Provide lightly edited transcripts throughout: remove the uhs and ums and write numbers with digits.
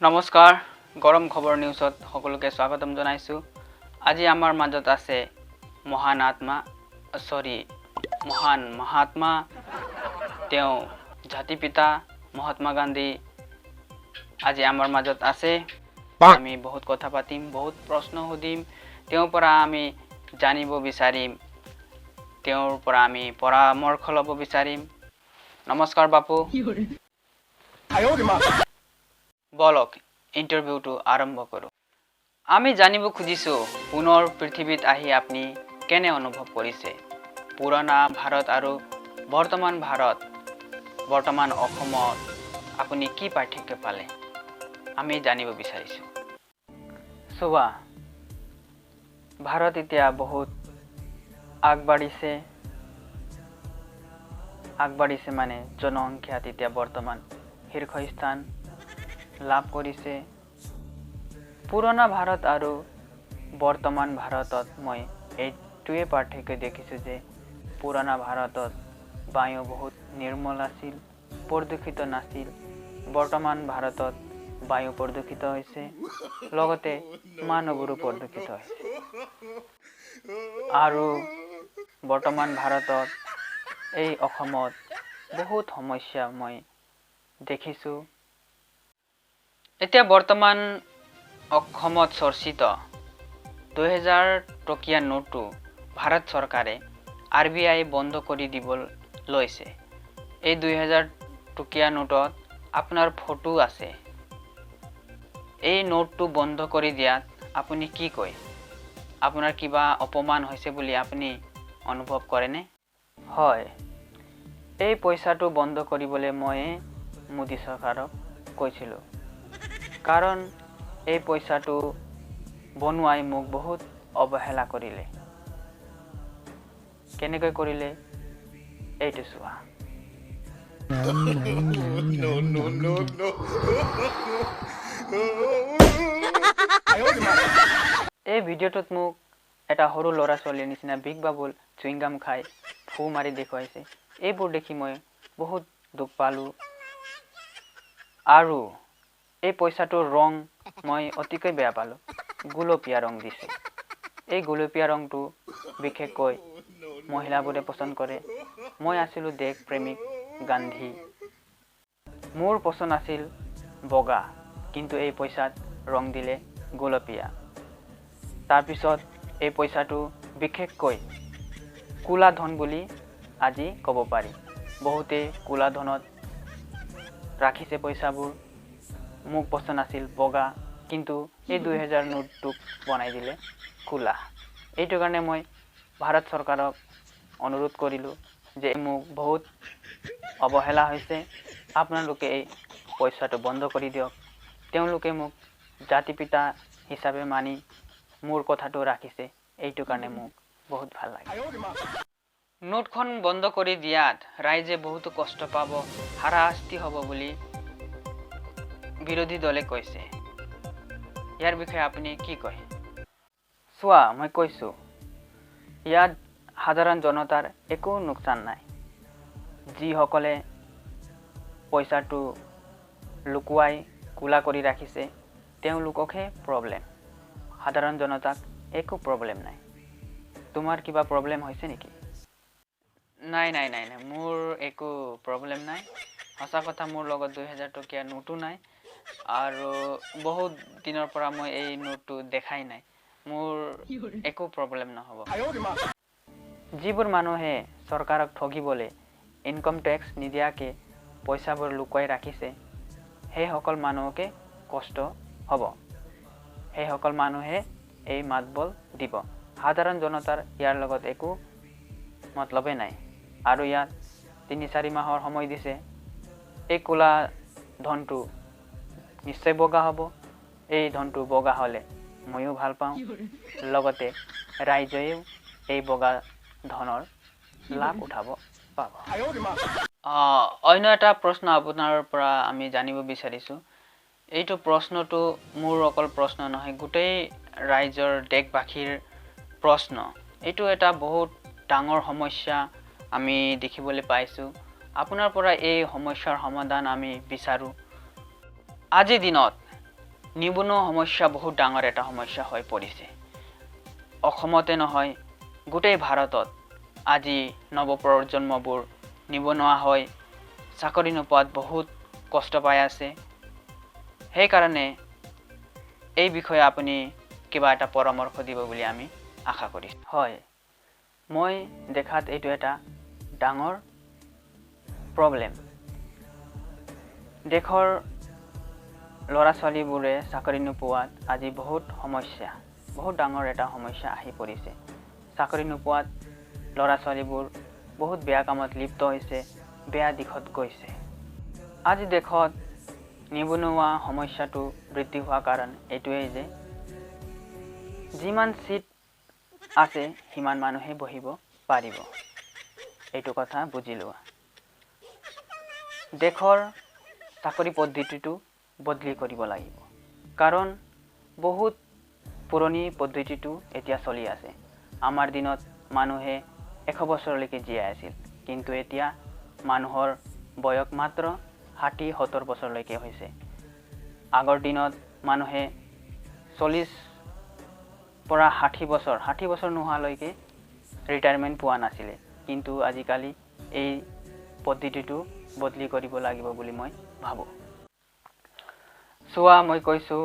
নমস্কাৰ গৰম খবৰ নিউজত সকলোকে স্বাগতম জনাইছো। আজি আমাৰ মাজত আছে মহান মহাত্মা তেওঁ জাতিপিতা মহাত্মা গান্ধী আজি আমাৰ মাজত আছে। আমি বহুত কথা পাতিম, বহুত প্ৰশ্ন সুধিম, তেওঁৰ পৰা আমি জানিব বিচাৰিম, তেওঁৰ পৰা আমি পৰামৰ্শ ল'ব বিচাৰিম। নমস্কাৰ বাপু। বলক ইন্টাৰভিউটো আৰম্ভ কৰো। আমি জানিব খুজিছো পুনৰ পৃথিৱীত আহি আপুনি কেনে অনুভৱ কৰিছে? পুৰণা ভাৰত আৰু বৰ্তমান অসমত আপুনি কি পাৰ্থক্য পালে? আমি জানিব বিচাৰিছো। চোৱা, ভাৰত এতিয়া বহুত আগবাঢ়িছে মানে জনসংখ্যাত এতিয়া বৰ্তমান শীৰ্ষস্থান লাভ কৰিছে। পুৰণা ভাৰত আৰু বৰ্তমান ভাৰতত মই এইটোৱে পাৰ্থক্য দেখিছোঁ যে পুৰণা ভাৰতত বায়ু বহুত নিৰ্মল আছিল, প্ৰদূষিত নাছিল। বৰ্তমান ভাৰতত বায়ু প্ৰদূষিত হৈছে, লগতে মানুহবোৰো প্ৰদূষিত হৈছে। আৰু বৰ্তমান ভাৰতত এই অসমত বহুত সমস্যা মই দেখিছোঁ। এতিয়া বৰ্তমান অসমত চৰ্চিত 2000 টকীয়া নোটটো ভাৰত চৰকাৰে RBI বন্ধ কৰি দিব লৈছে। এই 2000 টকীয়া নোটত আপোনাৰ ফটো আছে। এই নোটটো বন্ধ কৰি দিয়াত আপুনি কি কয়? আপোনাৰ কিবা অপমান হৈছে বুলি আপুনি অনুভৱ কৰেনে? হয়, এই পইচাটো বন্ধ কৰিবলৈ মই মোদী চৰকাৰক কৈছিলোঁ। কাৰণ এই পইচাটো বনোৱাই মোক বহুত অৱহেলা কৰিলে। কেনেকৈ কৰিলে এইটো চোৱা। এই ভিডিঅ'টোত মোক এটা সৰু ল'ৰা ছোৱালীৰ নিচিনা বিগ বাবুল চুইংগাম খাই ফু মাৰি দেখুৱাইছে। এইবোৰ দেখি মই বহুত দুখ পালোঁ। আৰু এই পইচাটোৰ ৰং মই অতিকৈ বেয়া পালোঁ। গুলপীয়া ৰং দিছে। এই গুলপীয়া ৰংটো বিশেষকৈ মহিলাবোৰে পচন্দ কৰে। মই আছিলোঁ দেশ প্ৰেমিক গান্ধী। মোৰ পচন্দ আছিল বগা, কিন্তু এই পইচাত ৰং দিলে গুলপীয়া। তাৰপিছত এই পইচাটো বিশেষকৈ ক'লা ধন বুলি আজি ক'ব পাৰি। বহুতে ক'লা ধনত ৰাখিছে পইচাবোৰ। মোক পচন্দ আছিল বগা, কিন্তু এই 2000 নোটটোক বনাই দিলে ক'লা। এইটো কাৰণে মই ভাৰত চৰকাৰক অনুৰোধ কৰিলোঁ যে মোক বহুত অৱহেলা হৈছে, আপোনালোকে এই পইচাটো বন্ধ কৰি দিয়ক। তেওঁলোকে মোক জাতিপিতা হিচাপে মানি মোৰ কথাটো ৰাখিছে, এইটো কাৰণে মোক বহুত ভাল লাগে। নোটখন বন্ধ কৰি দিয়াত ৰাইজে বহুতো কষ্ট পাব, হাৰাশাস্তি হ'ব বুলি বিৰোধী দলে কৈছে। ইয়াৰ বিষয়ে আপুনি কি কয়? চোৱা, মই কৈছোঁ, ইয়াত সাধাৰণ জনতাৰ একো লোকচান নাই। যিসকলে পইচাটো লুকুৱাই ক'লা কৰি ৰাখিছে, তেওঁলোককহে প্ৰব্লেম। সাধাৰণ জনতাক একো প্ৰব্লেম নাই। তোমাৰ কিবা প্ৰব্লেম হৈছে নেকি? নাই, মোৰ একো প্ৰব্লেম নাই। সঁচা কথা, মোৰ লগত 2000 টকীয়া নোটো নাই। আৰু বহুত দিনৰ পৰা মই এই নোটটো দেখাই নাই। মোৰ একো প্ৰব্লেম নহ'ব। যিবোৰ মানুহে চৰকাৰক ঠগিবলৈ ইনকম টেক্স নিদিয়াকৈ পইচাবোৰ লুকুৱাই ৰাখিছে, সেইসকল মানুহকে কষ্ট হ'ব। সেইসকল মানুহে এই মাতবল দিব। সাধাৰণ জনতাৰ ইয়াৰ লগত একো মতলবেই নাই। আৰু ইয়াত 3-4 মাহৰ সময় দিছে। এই ক'লা ধনটো নিশ্চয় বগা হ'ব। এই ধনটো বগা হ'লে ময়ো ভাল পাওঁ, লগতে ৰাইজেও এই বগা ধনৰ লাভ উঠাব পাব। অন্য এটা প্ৰশ্ন আপোনাৰ পৰা আমি জানিব বিচাৰিছোঁ। এইটো প্ৰশ্নটো মোৰ অকল প্ৰশ্ন নহয়, গোটেই ৰাইজৰ দেশবাসীৰ প্ৰশ্ন। এইটো এটা বহুত ডাঙৰ সমস্যা আমি দেখিবলৈ পাইছোঁ। আপোনাৰ পৰা এই সমস্যাৰ সমাধান আমি বিচাৰোঁ। আজিৰ দিনত নিবনুৱা সমস্যা বহুত ডাঙৰ এটা সমস্যা হৈ পৰিছে। অসমতে নহয় গোটেই ভাৰতত আজি নৱপ্ৰজন্মবোৰ নিবনুৱা হৈ চাকৰি নোপোৱাত বহুত কষ্ট পাই আছে। সেইকাৰণে এই বিষয়ে আপুনি কিবা এটা পৰামৰ্শ দিব বুলি আমি আশা কৰিছোঁ। হয়, মই দেখাত এইটো এটা ডাঙৰ প্ৰব্লেম। দেশৰ ল'ৰা ছোৱালীবোৰে চাকৰি নোপোৱাত আজি বহুত ডাঙৰ এটা সমস্যা আহি পৰিছে। চাকৰি নোপোৱাত ল'ৰা ছোৱালীবোৰ বহুত বেয়া কামত লিপ্ত হৈছে, বেয়া দিশত গৈছে। আজি দেশত নিবনুৱা সমস্যাটো বৃদ্ধি হোৱাৰ কাৰণ এইটোৱেই যে যিমান চিট আছে সিমান মানুহে বহিব পাৰিব। এইটো কথা বুজি লোৱা। দেশৰ চাকৰি পদ্ধতিটো বদলি কৰিব লাগিব। কাৰণ বহুত পুৰণি পদ্ধতিটো এতিয়া চলি আছে। আমাৰ দিনত মানুহে 100 বছৰলৈকে জীয়াই আছিল, কিন্তু এতিয়া মানুহৰ বয়স মাত্ৰ 60-70 বছৰলৈকে হৈছে। আগৰ দিনত মানুহে 40 পৰা 60 বছৰ নোহোৱালৈকে ৰিটায়াৰমেণ্ট পোৱা নাছিলে, কিন্তু আজিকালি এই পদ্ধতিটো বদলি কৰিব লাগিব বুলি মই ভাবোঁ। চোৱা, মই কৈছোঁ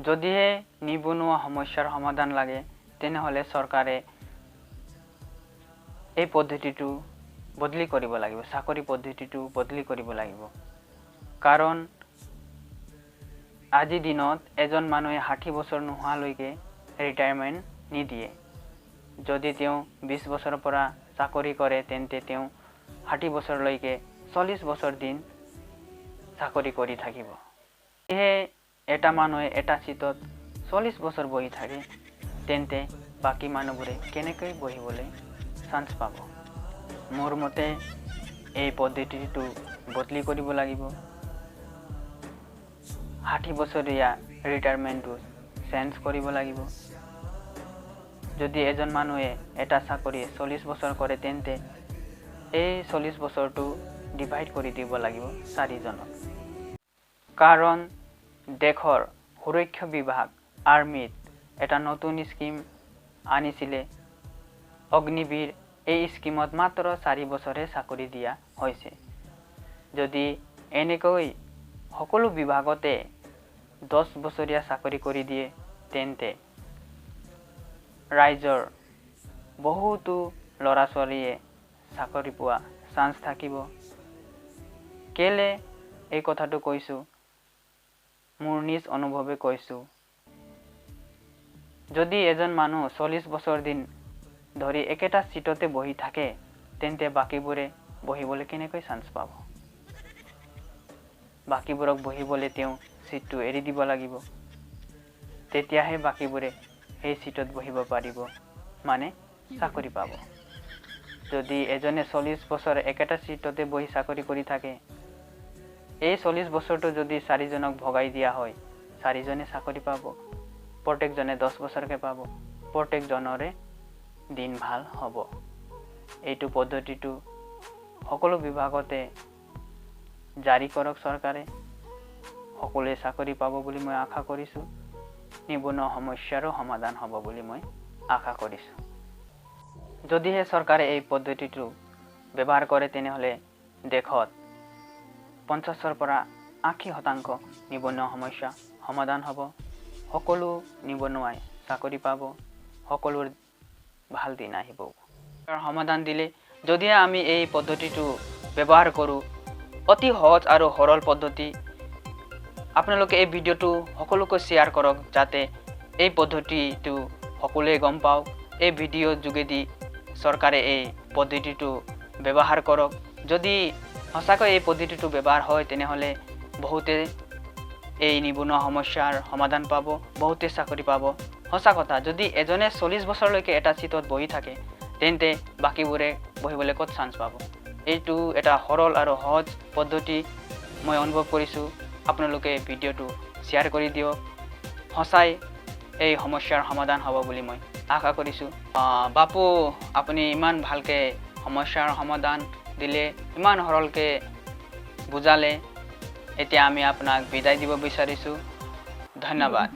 যদিহে নিবনুৱা সমস্যাৰ সমাধান লাগে তেনেহ'লে চৰকাৰে এই পদ্ধতিটো বদলি কৰিব লাগিব, চাকৰি পদ্ধতিটো বদলি কৰিব লাগিব। কাৰণ আজিৰ দিনত এজন মানুহে 60 বছৰ নোহোৱালৈকে ৰিটায়াৰমেণ্ট নিদিয়ে। যদি তেওঁ 20 বছৰৰ পৰা চাকৰি কৰে তেন্তে তেওঁ 60 বছৰলৈকে 40 বছৰ দিন চাকৰি কৰি থাকিব। সেয়ে এটা মানুহে এটা চিটত 40 বছৰ বহি থাকে তেন্তে বাকী মানুহবোৰে কেনেকৈ বহিবলৈ চান্স পাব? মোৰ মতে এই পদ্ধতিটো বদলি কৰিব লাগিব। 60 বছৰীয়া ৰিটায়াৰমেণ্টটো চেঞ্জ কৰিব লাগিব। যদি এজন মানুহে এটা চাকৰি 40 বছৰ কৰে তেন্তে এই 40 বছৰটো ডিভাইড কৰি দিব লাগিব 4 জনক। কাৰণ দেশৰ সুৰক্ষা বিভাগ আৰ্মিত এটা নতুন স্কিম আনিছিলে, অগ্নিবীৰ। এই স্কিমত মাত্ৰ 4 বছৰে চাকৰি দিয়া হৈছে। যদি এনেকৈ সকলো বিভাগতে 10 বছৰীয়া চাকৰি কৰি দিয়ে তেন্তে ৰাইজৰ বহুতো ল'ৰা ছোৱালীয়ে চাকৰি পোৱা চান্স থাকিব। কেলে এই কথাটো কৈছোঁ, মোৰ নিজ অনুভৱে কৈছোঁ। যদি এজন মানুহ 40 বছৰ দিন ধৰি একেটা চিটতে বহি থাকে তেন্তে বাকীবোৰে বহিবলৈ কেনেকৈ চান্স পাব? বাকীবোৰক বহিবলৈ তেওঁ চিটটো এৰি দিব লাগিব। তেতিয়াহে বাকীবোৰে সেই চিটত বহিব পাৰিব, মানে চাকৰি পাব। যদি এজনে 40 বছৰ একেটা চিটতে বহি চাকৰি কৰি থাকে, এই 40 বছৰটো যদি 4 জনক ভগাই দিয়া হয়, 4 জনে চাকৰি পাব। প্ৰত্যেকজনে 10 বছৰকৈ পাব। প্ৰত্যেকজনৰে দিন ভাল হ'ব। এইটো পদ্ধতিটো সকলো বিভাগতে জাৰি কৰক চৰকাৰে। সকলোৱে চাকৰি পাব বুলি মই আশা কৰিছোঁ। নিবনুৱা সমস্যাৰো সমাধান হ'ব বুলি মই আশা কৰিছোঁ। যদিহে চৰকাৰে এই পদ্ধতিটো ব্যৱহাৰ কৰে তেনেহ'লে দেশত 50ৰ পৰা 80% নিবনুৱা সমস্যা সমাধান হ'ব। সকলো নিবনুৱাই চাকৰি পাব। সকলোৰ ভাল দিন আহিব। সমাধান দিলে যদিহে আমি এই পদ্ধতিটো ব্যৱহাৰ কৰোঁ, অতি সহজ আৰু সৰল পদ্ধতি। আপোনালোকে এই ভিডিঅ'টো সকলোকে শ্বেয়াৰ কৰক যাতে এই পদ্ধতিটো সকলোৱে গম পাওক। এই ভিডিঅ'ৰ যোগেদি চৰকাৰে এই পদ্ধতিটো ব্যৱহাৰ কৰক। যদি সঁচাকৈ এই পদ্ধতিটো ব্যৱহাৰ হয় তেনেহ'লে বহুতে এই নিবনুৱা সমস্যাৰ সমাধান পাব, বহুতে চাকৰি পাব। সঁচা কথা, যদি এজনে 40 বছৰলৈকে এটা চিটত বহি থাকে তেন্তে বাকীবোৰে বহিবলৈ ক'ত চান্স পাব? এইটো এটা সৰল আৰু সহজ পদ্ধতি মই অনুভৱ কৰিছোঁ। আপোনালোকে ভিডিঅ'টো শ্বেয়াৰ কৰি দিয়ক। সঁচাই এই সমস্যাৰ সমাধান হ'ব বুলি মই আশা কৰিছোঁ। বাপু, আপুনি ইমান ভালকৈ সমস্যাৰ সমাধান দিলে, ইমান সৰলকৈ বুজালে। এতিয়া আমি আপোনাক বিদায় দিব বিচাৰিছোঁ। ধন্যবাদ